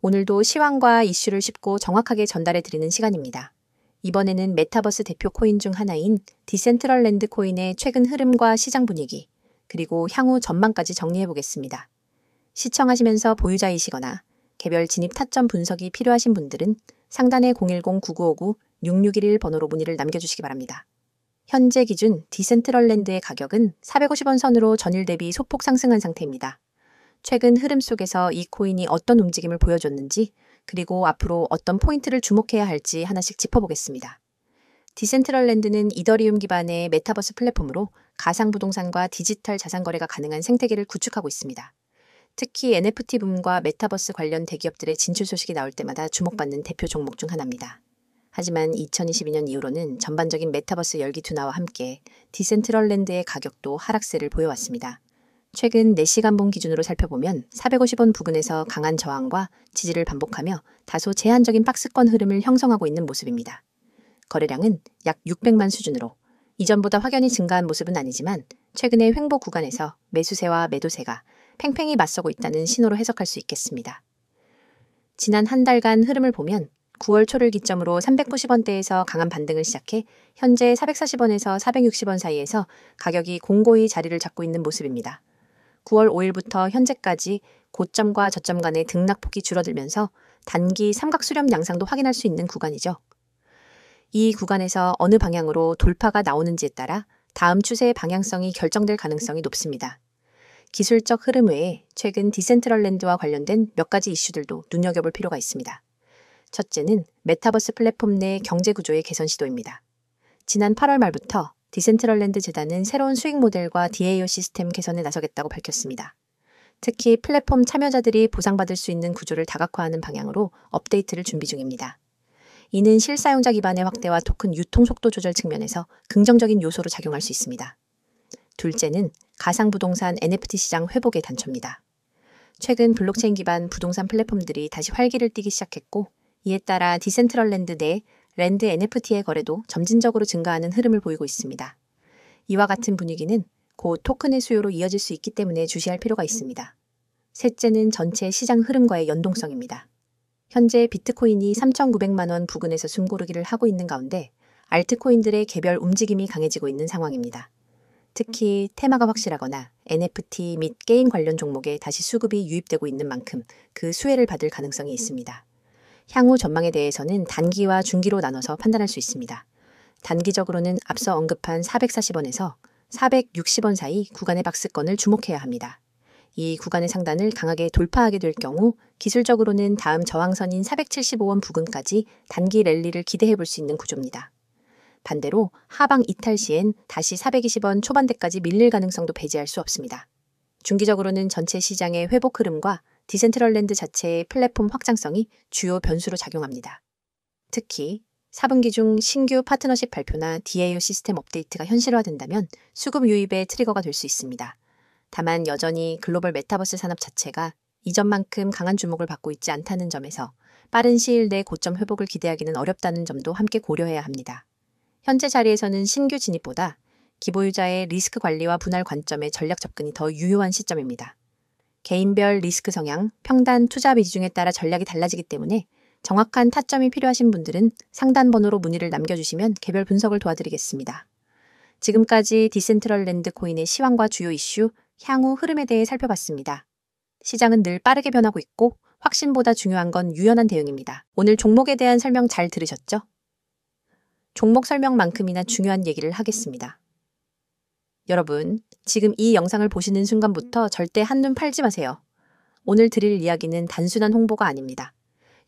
오늘도 시황과 이슈를 쉽고 정확하게 전달해 드리는 시간입니다. 이번에는 메타버스 대표 코인 중 하나인 디센트럴랜드 코인의 최근 흐름과 시장 분위기, 그리고 향후 전망까지 정리해 보겠습니다. 시청하시면서 보유자이시거나 개별 진입 타점 분석이 필요하신 분들은 상단의 010-9959-6611 번호로 문의를 남겨주시기 바랍니다. 현재 기준 디센트럴랜드의 가격은 450원 선으로 전일 대비 소폭 상승한 상태입니다. 최근 흐름 속에서 이 코인이 어떤 움직임을 보여줬는지, 그리고 앞으로 어떤 포인트를 주목해야 할지 하나씩 짚어보겠습니다. 디센트럴랜드는 이더리움 기반의 메타버스 플랫폼으로 가상부동산과 디지털 자산 거래가 가능한 생태계를 구축하고 있습니다. 특히 NFT 붐과 메타버스 관련 대기업들의 진출 소식이 나올 때마다 주목받는 대표 종목 중 하나입니다. 하지만 2022년 이후로는 전반적인 메타버스 열기 둔화와 함께 디센트럴랜드의 가격도 하락세를 보여왔습니다. 최근 4시간봉 기준으로 살펴보면 450원 부근에서 강한 저항과 지지를 반복하며 다소 제한적인 박스권 흐름을 형성하고 있는 모습입니다. 거래량은 약 600만 수준으로 이전보다 확연히 증가한 모습은 아니지만 최근의 횡보 구간에서 매수세와 매도세가 팽팽히 맞서고 있다는 신호로 해석할 수 있겠습니다. 지난 한 달간 흐름을 보면 9월 초를 기점으로 390원대에서 강한 반등을 시작해 현재 440원에서 460원 사이에서 가격이 공고히 자리를 잡고 있는 모습입니다. 9월 5일부터 현재까지 고점과 저점 간의 등락폭이 줄어들면서 단기 삼각 수렴 양상도 확인할 수 있는 구간이죠. 이 구간에서 어느 방향으로 돌파가 나오는지에 따라 다음 추세의 방향성이 결정될 가능성이 높습니다. 기술적 흐름 외에 최근 디센트럴랜드와 관련된 몇 가지 이슈들도 눈여겨볼 필요가 있습니다. 첫째는 메타버스 플랫폼 내 경제 구조의 개선 시도입니다. 지난 8월 말부터 디센트럴랜드 재단은 새로운 수익 모델과 DAO 시스템 개선에 나서겠다고 밝혔습니다. 특히 플랫폼 참여자들이 보상받을 수 있는 구조를 다각화하는 방향으로 업데이트를 준비 중입니다. 이는 실사용자 기반의 확대와 토큰 유통 속도 조절 측면에서 긍정적인 요소로 작용할 수 있습니다. 둘째는 가상부동산 NFT 시장 회복의 단초입니다. 최근 블록체인 기반 부동산 플랫폼들이 다시 활기를 띠기 시작했고, 이에 따라 디센트럴랜드 내 랜드 NFT의 거래도 점진적으로 증가하는 흐름을 보이고 있습니다. 이와 같은 분위기는 곧 토큰의 수요로 이어질 수 있기 때문에 주시할 필요가 있습니다. 셋째는 전체 시장 흐름과의 연동성입니다. 현재 비트코인이 3,900만 원 부근에서 숨고르기를 하고 있는 가운데 알트코인들의 개별 움직임이 강해지고 있는 상황입니다. 특히 테마가 확실하거나 NFT 및 게임 관련 종목에 다시 수급이 유입되고 있는 만큼 그 수혜를 받을 가능성이 있습니다. 향후 전망에 대해서는 단기와 중기로 나눠서 판단할 수 있습니다. 단기적으로는 앞서 언급한 440원에서 460원 사이 구간의 박스권을 주목해야 합니다. 이 구간의 상단을 강하게 돌파하게 될 경우 기술적으로는 다음 저항선인 475원 부근까지 단기 랠리를 기대해 볼 수 있는 구조입니다. 반대로 하방 이탈 시엔 다시 420원 초반대까지 밀릴 가능성도 배제할 수 없습니다. 중기적으로는 전체 시장의 회복 흐름과 디센트럴랜드 자체의 플랫폼 확장성이 주요 변수로 작용합니다. 특히 4분기 중 신규 파트너십 발표나 DAO 시스템 업데이트가 현실화된다면 수급 유입의 트리거가 될 수 있습니다. 다만 여전히 글로벌 메타버스 산업 자체가 이전만큼 강한 주목을 받고 있지 않다는 점에서 빠른 시일 내 고점 회복을 기대하기는 어렵다는 점도 함께 고려해야 합니다. 현재 자리에서는 신규 진입보다 기보유자의 리스크 관리와 분할 관점의 전략 접근이 더 유효한 시점입니다. 개인별 리스크 성향, 평단, 투자 비중에 따라 전략이 달라지기 때문에 정확한 타점이 필요하신 분들은 상단 번호로 문의를 남겨주시면 개별 분석을 도와드리겠습니다. 지금까지 디센트럴랜드 코인의 시황과 주요 이슈, 향후 흐름에 대해 살펴봤습니다. 시장은 늘 빠르게 변하고 있고 확신보다 중요한 건 유연한 대응입니다. 오늘 종목에 대한 설명 잘 들으셨죠? 종목 설명만큼이나 중요한 얘기를 하겠습니다. 여러분, 지금 이 영상을 보시는 순간부터 절대 한눈 팔지 마세요. 오늘 드릴 이야기는 단순한 홍보가 아닙니다.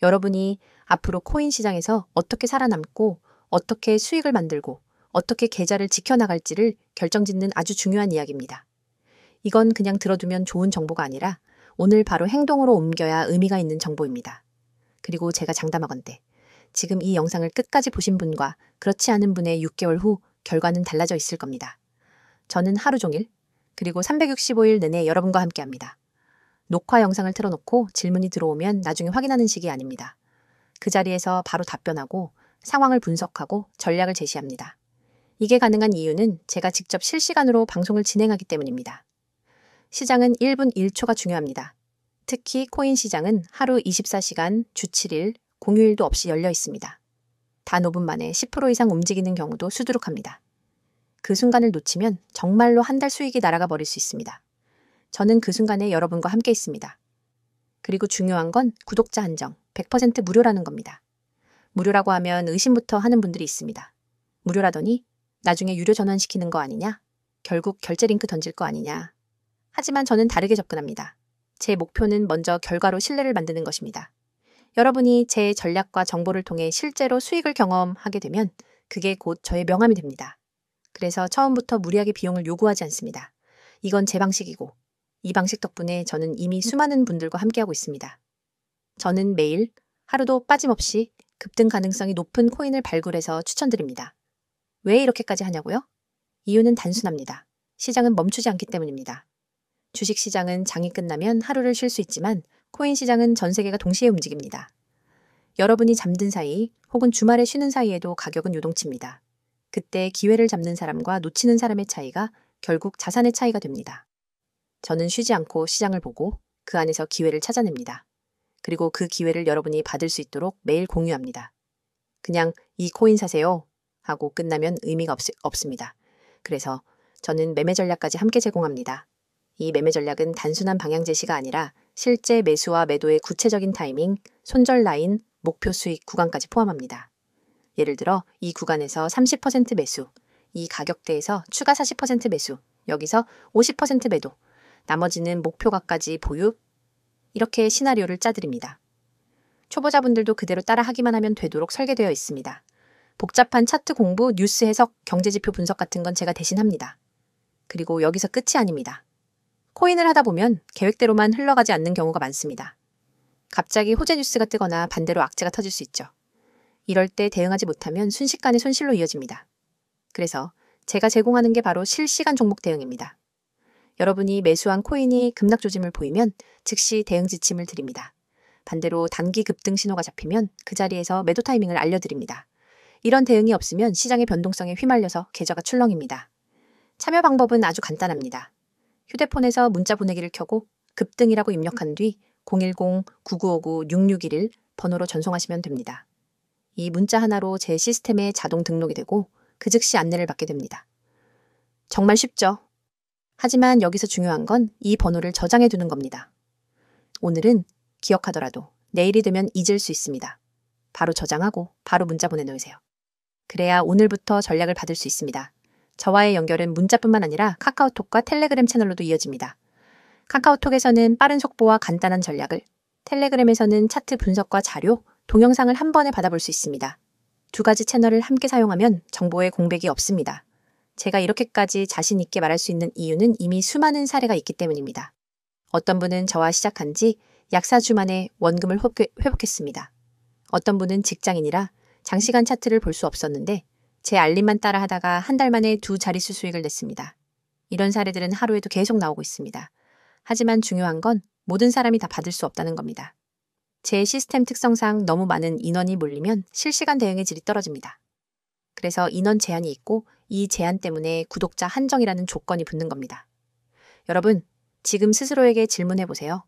여러분이 앞으로 코인 시장에서 어떻게 살아남고 어떻게 수익을 만들고 어떻게 계좌를 지켜나갈지를 결정짓는 아주 중요한 이야기입니다. 이건 그냥 들어두면 좋은 정보가 아니라 오늘 바로 행동으로 옮겨야 의미가 있는 정보입니다. 그리고 제가 장담하건대 지금 이 영상을 끝까지 보신 분과 그렇지 않은 분의 6개월 후 결과는 달라져 있을 겁니다. 저는 하루 종일 그리고 365일 내내 여러분과 함께합니다. 녹화 영상을 틀어놓고 질문이 들어오면 나중에 확인하는 식이 아닙니다. 그 자리에서 바로 답변하고 상황을 분석하고 전략을 제시합니다. 이게 가능한 이유는 제가 직접 실시간으로 방송을 진행하기 때문입니다. 시장은 1분 1초가 중요합니다. 특히 코인 시장은 하루 24시간, 주 7일, 공휴일도 없이 열려 있습니다. 단 5분 만에 10% 이상 움직이는 경우도 수두룩합니다. 그 순간을 놓치면 정말로 한 달 수익이 날아가 버릴 수 있습니다. 저는 그 순간에 여러분과 함께 있습니다. 그리고 중요한 건 구독자 한정, 100% 무료라는 겁니다. 무료라고 하면 의심부터 하는 분들이 있습니다. 무료라더니 나중에 유료 전환시키는 거 아니냐? 결국 결제 링크 던질 거 아니냐? 하지만 저는 다르게 접근합니다. 제 목표는 먼저 결과로 신뢰를 만드는 것입니다. 여러분이 제 전략과 정보를 통해 실제로 수익을 경험하게 되면 그게 곧 저의 명함이 됩니다. 그래서 처음부터 무리하게 비용을 요구하지 않습니다. 이건 제 방식이고 이 방식 덕분에 저는 이미 수많은 분들과 함께하고 있습니다. 저는 매일 하루도 빠짐없이 급등 가능성이 높은 코인을 발굴해서 추천드립니다. 왜 이렇게까지 하냐고요? 이유는 단순합니다. 시장은 멈추지 않기 때문입니다. 주식시장은 장이 끝나면 하루를 쉴 수 있지만 코인 시장은 전 세계가 동시에 움직입니다. 여러분이 잠든 사이 혹은 주말에 쉬는 사이에도 가격은 요동칩니다. 그때 기회를 잡는 사람과 놓치는 사람의 차이가 결국 자산의 차이가 됩니다. 저는 쉬지 않고 시장을 보고 그 안에서 기회를 찾아냅니다. 그리고 그 기회를 여러분이 받을 수 있도록 매일 공유합니다. 그냥 이 코인 사세요 하고 끝나면 의미가 없습니다. 그래서 저는 매매 전략까지 함께 제공합니다. 이 매매 전략은 단순한 방향 제시가 아니라 실제 매수와 매도의 구체적인 타이밍, 손절 라인, 목표 수익 구간까지 포함합니다. 예를 들어 이 구간에서 30% 매수, 이 가격대에서 추가 40% 매수, 여기서 50% 매도, 나머지는 목표가까지 보유, 이렇게 시나리오를 짜드립니다. 초보자분들도 그대로 따라하기만 하면 되도록 설계되어 있습니다. 복잡한 차트 공부, 뉴스 해석, 경제지표 분석 같은 건 제가 대신 합니다. 그리고 여기서 끝이 아닙니다. 코인을 하다 보면 계획대로만 흘러가지 않는 경우가 많습니다. 갑자기 호재 뉴스가 뜨거나 반대로 악재가 터질 수 있죠. 이럴 때 대응하지 못하면 순식간에 손실로 이어집니다. 그래서 제가 제공하는 게 바로 실시간 종목 대응입니다. 여러분이 매수한 코인이 급락 조짐을 보이면 즉시 대응 지침을 드립니다. 반대로 단기 급등 신호가 잡히면 그 자리에서 매도 타이밍을 알려드립니다. 이런 대응이 없으면 시장의 변동성에 휘말려서 계좌가 출렁입니다. 참여 방법은 아주 간단합니다. 휴대폰에서 문자 보내기를 켜고 급등이라고 입력한 뒤 010-9959-6611 번호로 전송하시면 됩니다. 이 문자 하나로 제 시스템에 자동 등록이 되고 그 즉시 안내를 받게 됩니다. 정말 쉽죠? 하지만 여기서 중요한 건 이 번호를 저장해 두는 겁니다. 오늘은 기억하더라도 내일이 되면 잊을 수 있습니다. 바로 저장하고 바로 문자 보내놓으세요. 그래야 오늘부터 전략을 받을 수 있습니다. 저와의 연결은 문자뿐만 아니라 카카오톡과 텔레그램 채널로도 이어집니다. 카카오톡에서는 빠른 속보와 간단한 전략을, 텔레그램에서는 차트 분석과 자료, 동영상을 한 번에 받아볼 수 있습니다. 두 가지 채널을 함께 사용하면 정보의 공백이 없습니다. 제가 이렇게까지 자신 있게 말할 수 있는 이유는 이미 수많은 사례가 있기 때문입니다. 어떤 분은 저와 시작한 지 약 4주 만에 원금을 회복했습니다. 어떤 분은 직장인이라 장시간 차트를 볼 수 없었는데 제 알림만 따라 하다가 한 달 만에 2자릿수 수익을 냈습니다. 이런 사례들은 하루에도 계속 나오고 있습니다. 하지만 중요한 건 모든 사람이 다 받을 수 없다는 겁니다. 제 시스템 특성상 너무 많은 인원이 몰리면 실시간 대응의 질이 떨어집니다. 그래서 인원 제한이 있고 이 제한 때문에 구독자 한정이라는 조건이 붙는 겁니다. 여러분, 지금 스스로에게 질문해 보세요.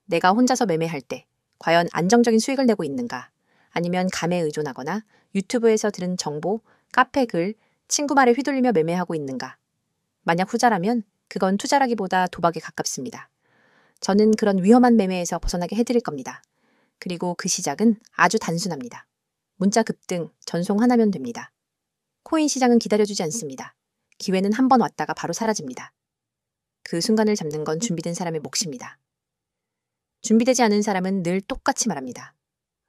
내가 혼자서 매매할 때 과연 안정적인 수익을 내고 있는가? 아니면 감에 의존하거나 유튜브에서 들은 정보, 카페 글, 친구 말에 휘둘리며 매매하고 있는가? 만약 후자라면 그건 투자라기보다 도박에 가깝습니다. 저는 그런 위험한 매매에서 벗어나게 해드릴 겁니다. 그리고 그 시작은 아주 단순합니다. 문자 급등, 전송 하나면 됩니다. 코인 시장은 기다려주지 않습니다. 기회는 한 번 왔다가 바로 사라집니다. 그 순간을 잡는 건 준비된 사람의 몫입니다. 준비되지 않은 사람은 늘 똑같이 말합니다.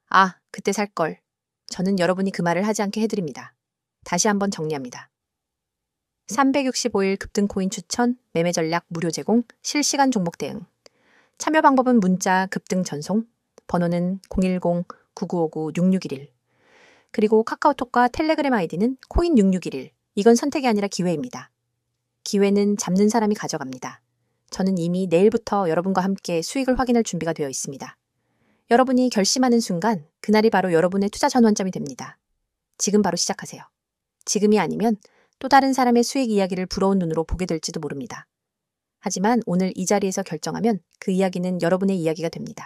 아, 그때 살걸. 저는 여러분이 그 말을 하지 않게 해드립니다. 다시 한번 정리합니다. 365일 급등 코인 추천, 매매 전략 무료 제공, 실시간 종목 대응. 참여 방법은 문자 급등 전송, 번호는 010-9959-6611. 그리고 카카오톡과 텔레그램 아이디는 코인6611. 이건 선택이 아니라 기회입니다. 기회는 잡는 사람이 가져갑니다. 저는 이미 내일부터 여러분과 함께 수익을 확인할 준비가 되어 있습니다. 여러분이 결심하는 순간 그날이 바로 여러분의 투자 전환점이 됩니다. 지금 바로 시작하세요. 지금이 아니면 또 다른 사람의 수익 이야기를 부러운 눈으로 보게 될지도 모릅니다. 하지만 오늘 이 자리에서 결정하면 그 이야기는 여러분의 이야기가 됩니다.